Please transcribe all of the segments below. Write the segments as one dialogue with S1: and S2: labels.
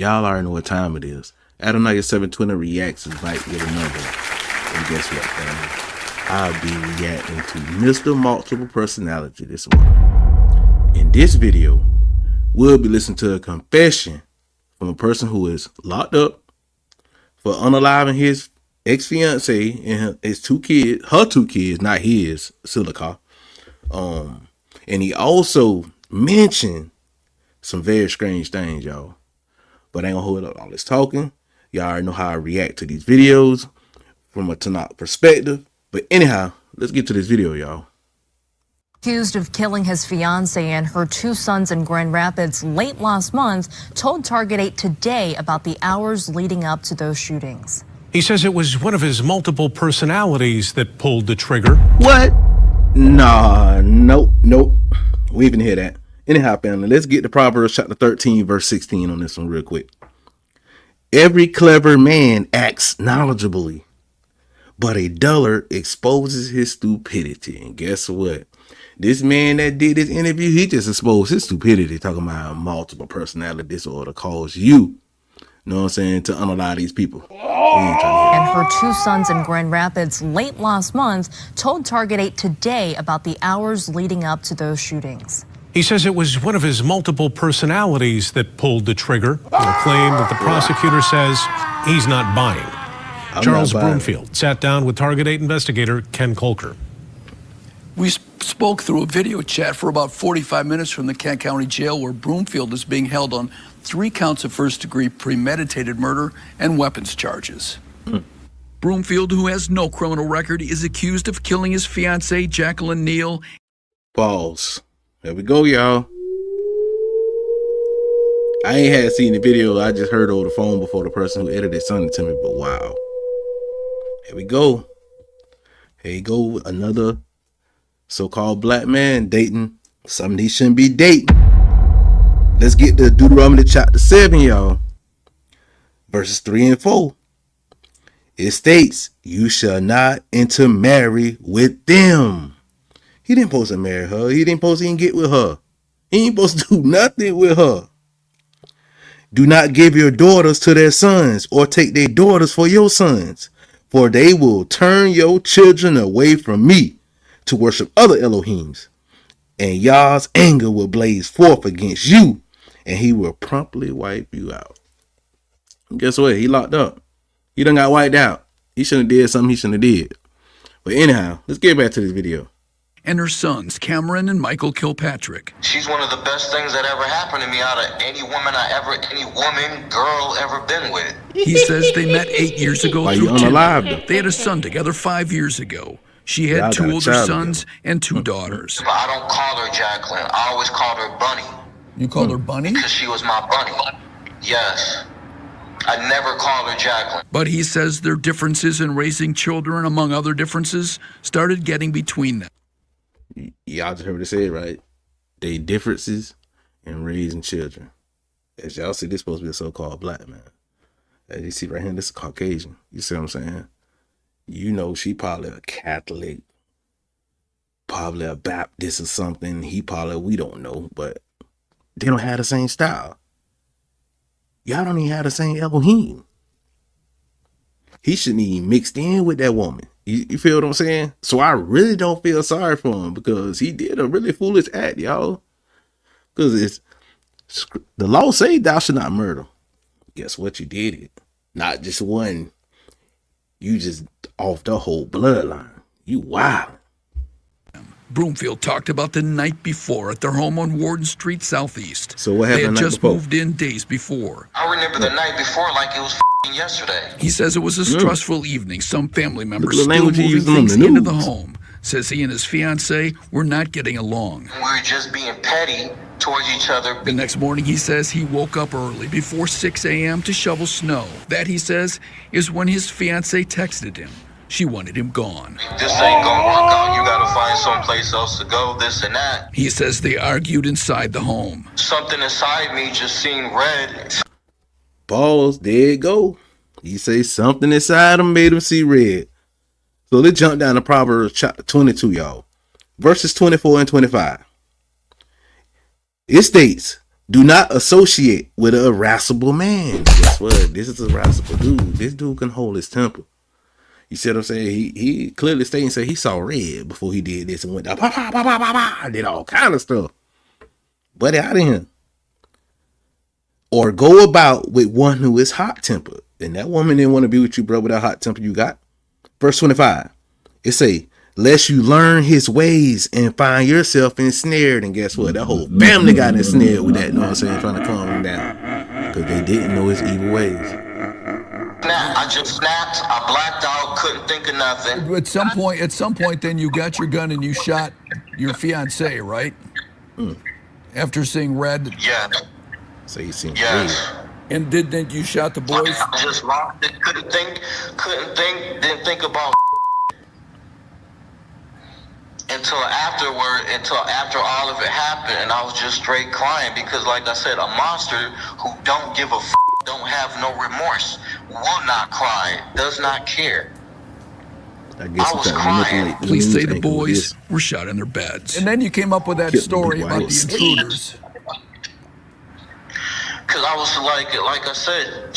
S1: Y'all already know what time it is. Adonai 720 reacts is back with another. And guess what, family? I'll be reacting to Mr. Multiple Personality this morning. In this video, we'll be listening to a confession from a person who is locked up for unaliving his ex-fiancee and his two kids, her two kids, not his, Silica. And he also mentioned some very strange things, y'all. But I ain't gonna hold up all this talking. Y'all already know how I react to these videos from a Tanak perspective. But anyhow, let's get to this video, y'all.
S2: Accused of killing his fiancee and her two sons in Grand Rapids late last month told Target 8 today about the hours leading up to those shootings.
S3: He says it was one of his multiple personalities that pulled the trigger.
S1: What? Nah, nope. We even hear that. Anyhow, family, let's get to Proverbs chapter 13, verse 16 on this one real quick. Every clever man acts knowledgeably, but a dullard exposes his stupidity. And guess what? This man that did this interview, he just exposed his stupidity, talking about multiple personality disorder cause you know what I'm saying, to unalive these people.
S2: And her two sons in Grand Rapids late last month told Target 8 today about the hours leading up to those shootings.
S3: He says it was one of his multiple personalities that pulled the trigger, a claim that the prosecutor says he's not buying. Charles Broomfield sat down with Target 8 investigator Ken Colker.
S4: We spoke through a video chat for about 45 minutes from the Kent County Jail, where Broomfield is being held on 3 counts of first-degree premeditated murder and weapons charges. Broomfield, who has no criminal record, is accused of killing his fiancée, Jacqueline Neal.
S1: Pause. There we go, y'all. I ain't had seen the video. I just heard over the phone before the person who edited sent it to me, but wow. Here we go. Here you go. Another so-called black man dating something he shouldn't be dating. Let's get to Deuteronomy chapter 7, y'all. Verses 3 and 4. It states, you shall not intermarry with them. He didn't supposed to marry her. He didn't supposed to even get with her. He ain't supposed to do nothing with her. Do not give your daughters to their sons, or take their daughters for your sons, for they will turn your children away from me to worship other Elohims, and Yah's anger will blaze forth against you, and he will promptly wipe you out. And guess what? He locked up. He done got wiped out. He shouldn't have did something he shouldn't have did. But anyhow, let's get back to this video.
S4: And her sons, Cameron and Michael Kilpatrick.
S5: She's one of the best things that ever happened to me out of any woman any woman, girl ever been with.
S4: He says they met 8 years ago
S1: Why
S4: through
S1: you unalive them?
S4: They had a son together 5 years ago. She had 2 older sons and 2 daughters.
S5: But I don't call her Jacqueline. I always called her Bunny.
S4: You called her Bunny?
S5: Because she was my bunny. Yes. I never called her Jacqueline.
S4: But he says their differences in raising children, among other differences, started getting between them.
S1: Y'all just heard it said, right? They differences in raising children. As y'all see, this supposed to be a so-called black man. As you see right here, this is Caucasian. You see what I'm saying? You know, she probably a Catholic, probably a Baptist or something. He probably, we don't know, but they don't have the same style. Y'all don't even have the same Elohim. He shouldn't even mixed in with that woman. You feel what I'm saying? So I really don't feel sorry for him, because he did a really foolish act, y'all. Because it's the law say thou should not murder. Guess what? You did it. Not just one. You just off the whole bloodline. You wild.
S4: Broomfield talked about the night before at their home on Warden Street Southeast.
S1: So what happened?
S4: They had
S1: the night
S4: just
S1: before?
S4: moved in days before.
S5: I remember the night before like it was yesterday.
S4: He says it was a stressful evening. Some family members
S1: the
S4: still
S1: language he
S4: moving
S1: used on
S4: things
S1: the
S4: into the
S1: news.
S4: home. Says he and his fiancée were not getting along.
S5: We were just being petty towards each other.
S4: The next morning, he says he woke up early before 6 a.m. to shovel snow. That, he says, is when his fiancée texted him. She wanted him gone.
S5: This ain't gonna work out. You gotta find someplace else to go, this and that.
S4: He says they argued inside the home.
S5: Something inside me just seen red.
S1: Pause. There you go. He say something inside him made him see red. So let's jump down to Proverbs chapter 22, y'all. Verses 24 and 25. It states, Do not associate with an irascible man. Guess what? This is an irascible dude. This dude can hold his temper. You see what I'm saying? He clearly stated and said he saw red before he did this and went down, did all kind of stuff. Buddy, out of here. Or go about with one who is hot tempered. And that woman didn't want to be with you, bro, with that hot temper you got. Verse 25. It say, lest you learn his ways and find yourself ensnared. And guess what? That whole family got ensnared with that, you know what I'm saying? Trying to calm him down. Because they didn't know his evil ways.
S5: I just snapped. I blacked out. Couldn't think of nothing.
S4: At some point, then you got your gun and you shot your fiancee, right? After seeing red.
S5: Yeah.
S1: So you seen
S5: Yes.
S1: red.
S4: And didn't you shot the boys?
S5: I just lost it. Couldn't think. Didn't think about until after all of it happened, and I was just straight crying because, like I said, a monster who don't give a don't have no remorse, will not cry, does not care.
S1: I
S5: was crying.
S4: Police say the boys were shot in their beds. And then you came up with that story about the intruders.
S5: Because I was like I said,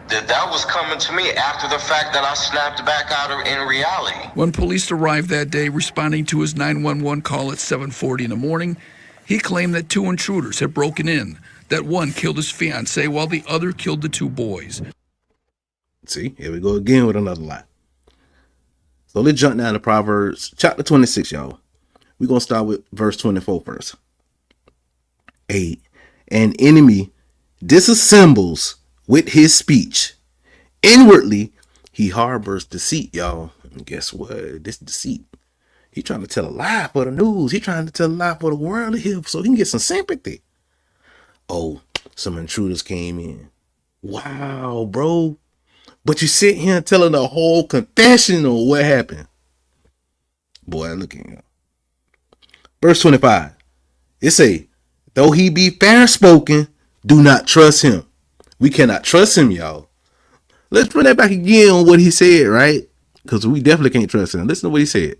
S5: that was coming to me after the fact that I snapped back out of in reality.
S4: When police arrived that day responding to his 911 call at 7:40 in the morning, he claimed that 2 intruders had broken in, that one killed his fiancée while the other killed the 2 boys.
S1: See, here we go again with another lie. So let's jump down to Proverbs chapter 26, y'all. We're going to start with verse 24 first. 8. An enemy disassembles with his speech. Inwardly, he harbors deceit, y'all. And guess what? This deceit. He trying to tell a lie for the news. He trying to tell a lie for the world to hear so he can get some sympathy. Oh, some intruders came in. Wow, bro. But you sit here telling the whole confession of what happened. Boy, look at him. Verse 25. It say, though he be fair spoken, do not trust him. We cannot trust him, y'all. Let's run that back again on what he said, right? Because we definitely can't trust him. Listen to what he said.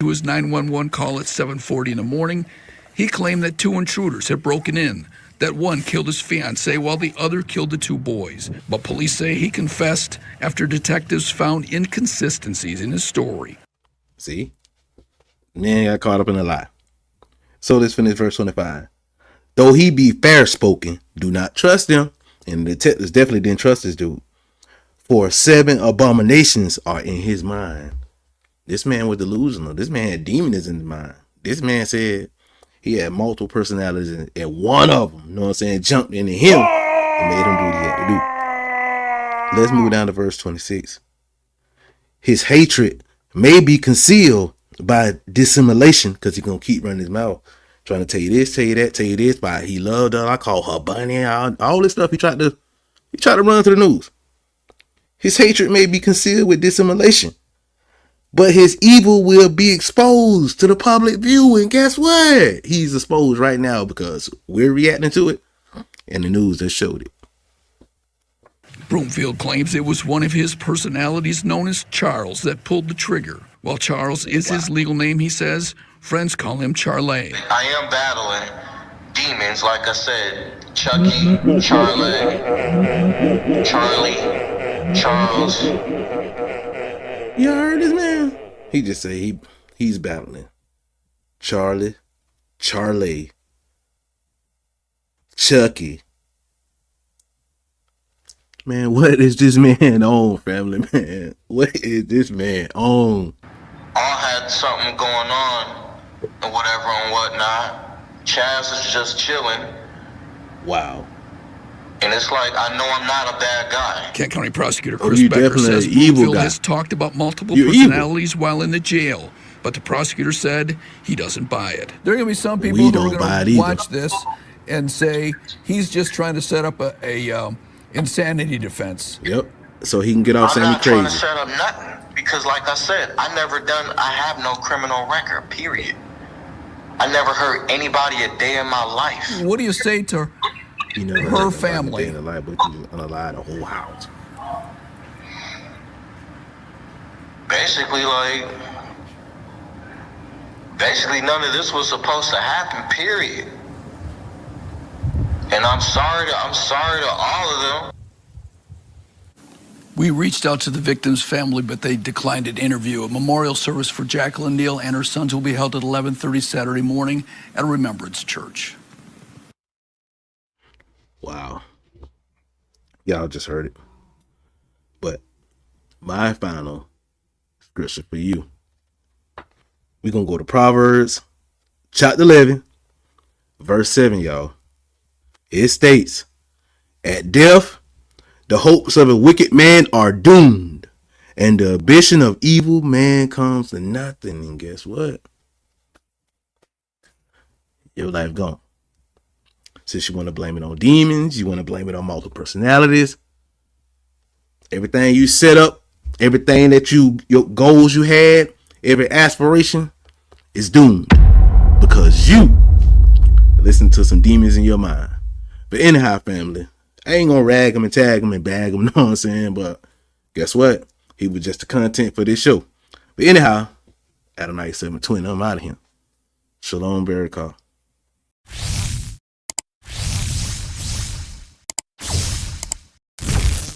S4: To his 911 call at 7:40 in the morning, he claimed that 2 intruders had broken in, that one killed his fiancée while the other killed the 2 boys. But police say he confessed after detectives found inconsistencies in his story.
S1: See? Man got caught up in a lie. So let's finish verse 25. Though he be fair spoken, do not trust him. And the detectives definitely didn't trust this dude. For 7 abominations are in his mind. This man was delusional. This man had demons in his mind. This man said he had multiple personalities, and one of them, you know what I'm saying, jumped into him and made him do what he had to do. Let's move down to verse 26. His hatred may be concealed by dissimulation, because he's going to keep running his mouth, trying to tell you this, tell you that, tell you this, by he loved her, I call her bunny, all this stuff he tried to run through the news. His hatred may be concealed with dissimulation, but his evil will be exposed to the public view. And guess what? He's exposed right now because we're reacting to it, and the news just showed it.
S4: Broomfield claims it was one of his personalities known as Charles that pulled the trigger. While Charles is his legal name, he says, friends call him Charlie.
S5: I am battling demons, like I said. Chucky, Charlie, Charles.
S1: You heard this man? He just say he's battling Charlie, Chucky. Man, what is this man on, family, man? What is this man on?
S5: All had something going on and whatever and whatnot. Chaz is just chilling.
S1: Wow.
S5: And it's like, I know I'm not a bad guy.
S4: Kent County Prosecutor Chris Becker says Broomfield has talked about multiple personalities while in the jail, but the prosecutor said he doesn't buy it. There are going to be some people who are going to watch this and say he's just trying to set up a insanity defense.
S1: Yep. So he can get off saying crazy.
S5: I'm not trying to set up nothing because, like I said, I have no criminal record, period. I never hurt anybody a day in my life.
S4: What do you say to her family?
S1: Unalive the whole house.
S5: Basically, none of this was supposed to happen, period. And I'm sorry to all of them.
S4: We reached out to the victim's family, but they declined an interview. A memorial service for Jacqueline Neal and her sons will be held at 11:30 Saturday morning at Remembrance Church.
S1: Wow. Y'all just heard it. But my final scripture for you, we're going to go to Proverbs chapter 11, verse 7, y'all. It states, at death, the hopes of a wicked man are doomed, and the ambition of evil man comes to nothing. And guess what? Your life gone. Since you want to blame it on demons, you want to blame it on multiple personalities, everything you set up, everything that your goals you had, every aspiration is doomed because you listen to some demons in your mind. But anyhow, family, I ain't gonna rag him and tag him and bag him, you know what I'm saying? But guess what? He was just the content for this show. But anyhow, Adonai 720, I'm out of here. Shalom, Barakah.